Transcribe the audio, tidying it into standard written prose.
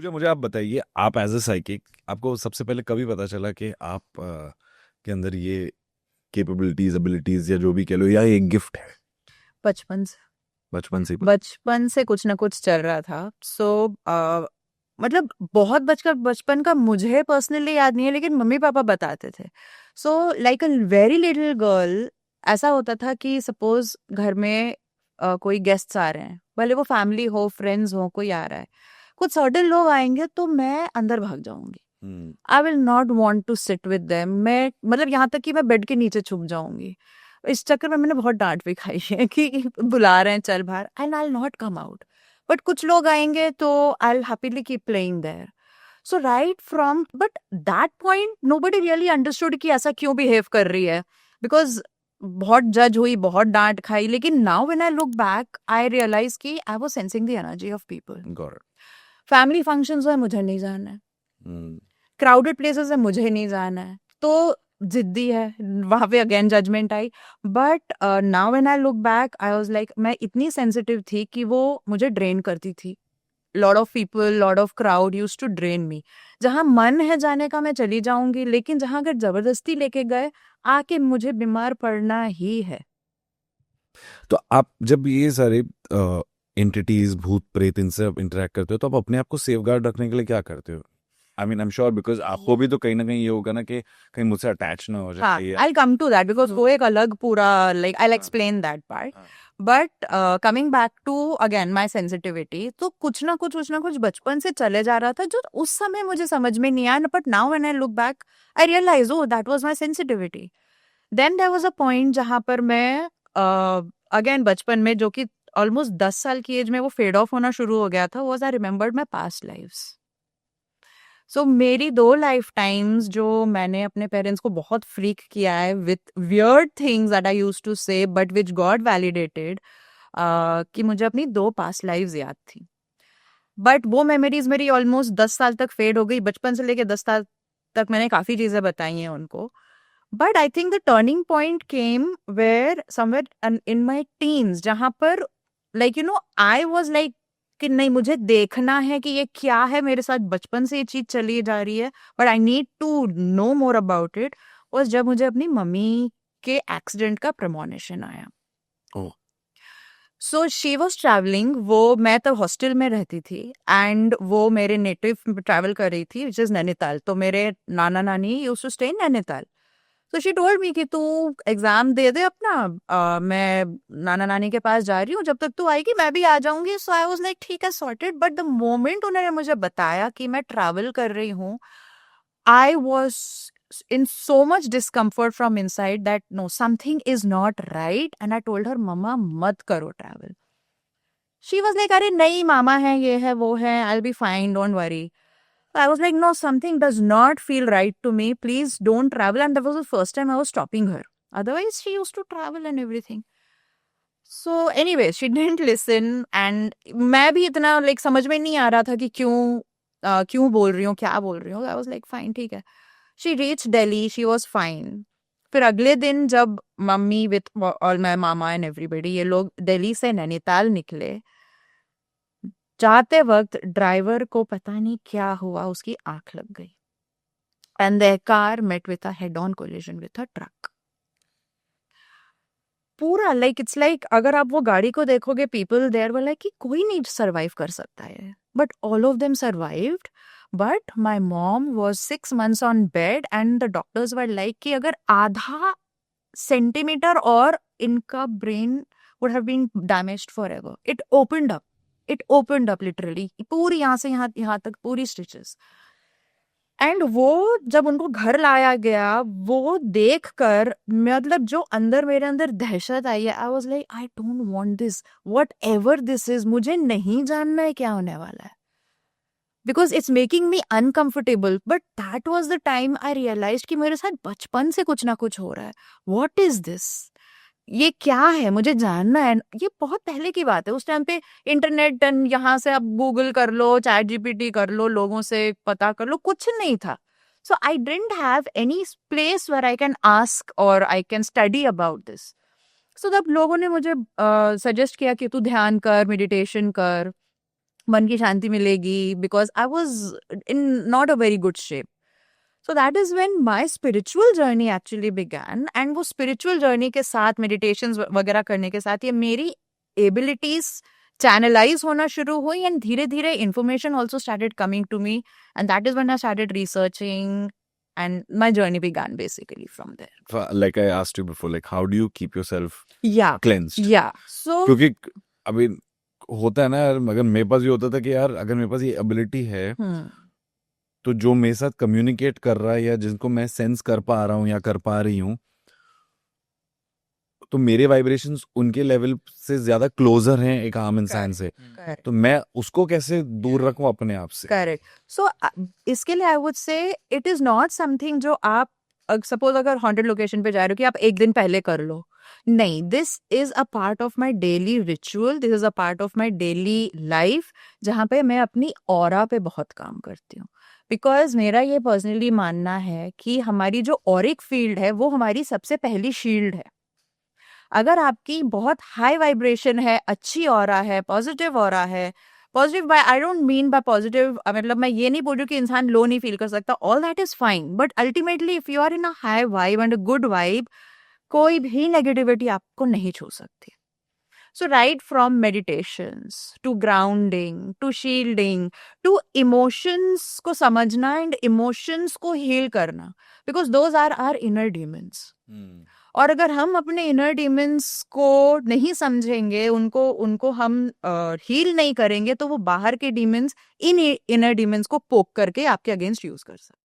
पूजा, मुझे आप बताइए, आप एज अ साइकिक, आपको सबसे पहले कभी पता चला कि आप के अंदर ये कैपेबिलिटीज, एबिलिटीज या जो भी कह लो, या एक गिफ्ट है? बचपन से। बचपन से ही बचपन से कुछ ना कुछ चल रहा था। मतलब बहुत बचपन का मुझे पर्सनली याद नहीं है, लेकिन मम्मी पापा बताते थे। So like a very little girl, ऐसा होता था कि सपोज घर में कोई गेस्ट्स आ रहे हैं, भले वो फैमिली हो, फ्रेंड्स हो, कोई आ रहा है, कुछ सर्टेन लोग आएंगे तो मैं अंदर भाग जाऊंगी। Hmm. I will not want to sit with them. मैं मतलब यहाँ तक कि मैं बेड के नीचे छुप जाऊंगी। इस चक्कर में मैंने बहुत डांट भी खाई है कि बुला रहे हैं चल बाहर, and I not come out. But कुछ लोग आएंगे तो I happily keep playing there. So right from but that point nobody really understood कि ऐसा क्यों बिहेव कर रही है, बिकॉज बहुत जज हुई, बहुत डांट खाई। लेकिन now when I look back I realise कि I was sensing the energy of people. Got family functions में मुझे नहीं जाना है, इट। क्राउडेड प्लेसेस में मुझे नहीं जाना है, तो जिद्दी है, वहां पे अगेन जजमेंट आई। But now when I look back I was like, मैं इतनी सेंसिटिव थी कि वो मुझे ड्रेन करती थी। Lot of people, lot of crowd use to drain me. जहां मन है जाने का मैं चली जाऊंगी, लेकिन जहां अगर जबरदस्ती लेके गए, आके मुझे बीमार पड़ना ही है। तो आप जब ये सारे एंटिटीज, भूत प्रेत, इनसे इंटरेक्ट करते हो, तो आप अपने आप को सेफ गार्ड रखने के लिए क्या करते हो? I mean, I am sure, because आपको भी तो कहीं ना कहीं ये होगा ना कि कहीं मुझसे अटैच ना हो हाँ, जाए, या I come to that because वो एक अलग पूरा, like I explain that part. हाँ। बट कमिंग बैक टू अगेन माई सेंसिटिविटी, तो कुछ ना कुछ बचपन से चले जा रहा था जो उस समय मुझे समझ में नहीं आया। But now when I look back I realise, oh that was my sensitivity. Then there was a point जहां पर मैं अगेन बचपन में, जो कि ऑलमोस्ट 10 साल की एज में वो फेड ऑफ होना शुरू हो गया था, was I remembered my past lives. So मेरी 2 लाइफ टाइम्स जो मैंने अपने पेरेंट्स को बहुत फ्रीक किया है with weird things that I use to say, but which god validated, कि मुझे अपनी 2 पास्ट लाइव्स याद थी। बट वो मेमोरीज मेरी ऑलमोस्ट 10 साल तक फेड हो गई। बचपन से लेके 10 साल तक मैंने काफी चीजें बताई हैं उनको। But I think the turning point came where somewhere in my teens, जहां पर आई वॉज लाइक कि नहीं, मुझे देखना है कि ये क्या है मेरे साथ, बचपन से ये चीज चली जा रही है, but I need to know more about it. और जब मुझे अपनी मम्मी के एक्सीडेंट का प्रमोशन आया। ओह। सो शी वॉज ट्रैवलिंग, वो मैं तब हॉस्टल में रहती थी, एंड वो मेरे नेटिव ट्रैवल कर रही थी विच इज नैनीताल। तो मेरे नाना नानी used to stay in Nainital. तो शी टोल्ड मी कि तू एग्जाम दे दे अपना, मैं नाना नानी के पास जा रही हूँ, जब तक तू आएगी मैं भी आ जाऊंगी। सो आई वाज लाइक ठीक है, सॉर्टेड। बट द मोमेंट उन्होंने मुझे बताया कि मैं ट्रैवल कर रही हूँ, I was in so much discomfort from inside that no, something is not right. And I told her, Mama, mat karo travel. She was like, अरे नहीं मामा है, ये है, वो है, I'll be fine, don't worry. I was like, no, something does not feel right to me. Please don't travel. And that was the first time I was stopping her. Otherwise, she used to travel and everything. So, anyway, she didn't listen. And मैं भी इतना like समझ में नहीं आ रहा था कि क्यों बोल रही हूँ, क्या बोल रही हूँ। I was like, fine, ठीक है। She reached Delhi, she was fine. फिर अगले दिन जब mummy with all my mama and everybody, ये लोग दिल्ली से नैनीताल निकले, जाते वक्त ड्राइवर को पता नहीं क्या हुआ, उसकी आंख लग गई, and the car met with a head on collision with a truck. पूरा लाइक इट्स लाइक अगर आप वो गाड़ी को देखोगे, पीपल देयर वर लाइक कि कोई नहीं सर्वाइव कर सकता है, but all of them survived. But my mom was 6 months on bed, and the doctors were like कि अगर आधा सेंटीमीटर और इनका brain would have been damaged for ever. It opened up literally, पूरी यहाँ से यहाँ तक पूरी स्टिचेस। एंड वो जब उनको घर लाया गया, वो देख कर मतलब जो अंदर मेरे अंदर दहशत आई है, I was like I don't want this, whatever this is, मुझे नहीं जानना है क्या होने वाला है, because it's making me uncomfortable. But that was the time I realise कि मेरे साथ बचपन से कुछ ना कुछ हो रहा है। वॉट इज दिस, ये क्या है, मुझे जानना है। ये बहुत पहले की बात है, उस टाइम पे इंटरनेट यहाँ से आप गूगल कर लो, चैट जीपीटी कर लो, लोगों से पता कर लो, कुछ नहीं था। So I didn't have any place where I can ask और I can study about this. So तब लोगों ने मुझे सजेस्ट किया कि तू ध्यान कर, मेडिटेशन कर। मन की शांति मिलेगी, because I was in not a very good shape. So that is when my spiritual journey actually began. And वो spiritual journey के साथ meditations वगैरह करने के साथ ये मेरी abilities channelize होना शुरू हुई, and धीरे धीरे information also started coming to me, and that is when I started researching, and my journey began basically from there. Like I asked you before, like how do you keep yourself Yeah, cleansed? yeah. So क्योंकि अभी होता है ना यार, मगर मेरे पास भी होता था कि यार अगर मेरे पास ये एबिलिटी है तो जो मेरे साथ कम्युनिकेट कर रहा है या जिनको मैं सेंस कर पा रहा हूँ या कर पा रही हूँ, तो मेरे वाइब्रेशंस उनके लेवल से ज्यादा क्लोजर हैं एक आम इंसान से. correct. तो मैं उसको कैसे दूर रखूं अपने आप से? करेक्ट. सो इसके लिए I would say it is not something जो आप सपोज अगर हॉन्टेड लोकेशन पे जा रहे हो कि आप एक दिन पहले कर लो. नहीं, this is a part of my daily ritual, this is a part of my daily life, जहाँ पे मैं अपनी ऑरा पे बहुत काम करती हूँ. बिकॉज मेरा ये पर्सनली मानना है कि हमारी जो ऑरिक फील्ड है वो हमारी सबसे पहली शील्ड है. अगर आपकी बहुत हाई वाइब्रेशन है, अच्छी ऑरा है, पॉजिटिव ऑरा है, positive by I don't mean by positive, मतलब मैं ये नहीं बोल रही हूँ कि इंसान लो नहीं फील कर सकता, all that is fine, but ultimately if you are in a high vibe and a good vibe, कोई भी नेगेटिविटी आपको नहीं छू सकती. So right from meditations to grounding to shielding to emotions को समझना and emotions को heal करना, because those are our inner demons. और अगर हम अपने इनर डीमंस को नहीं समझेंगे, उनको उनको हम हील नहीं करेंगे, तो वो बाहर के डीमंस इन इनर डीमंस को पोक करके आपके अगेंस्ट यूज कर सकते हैं.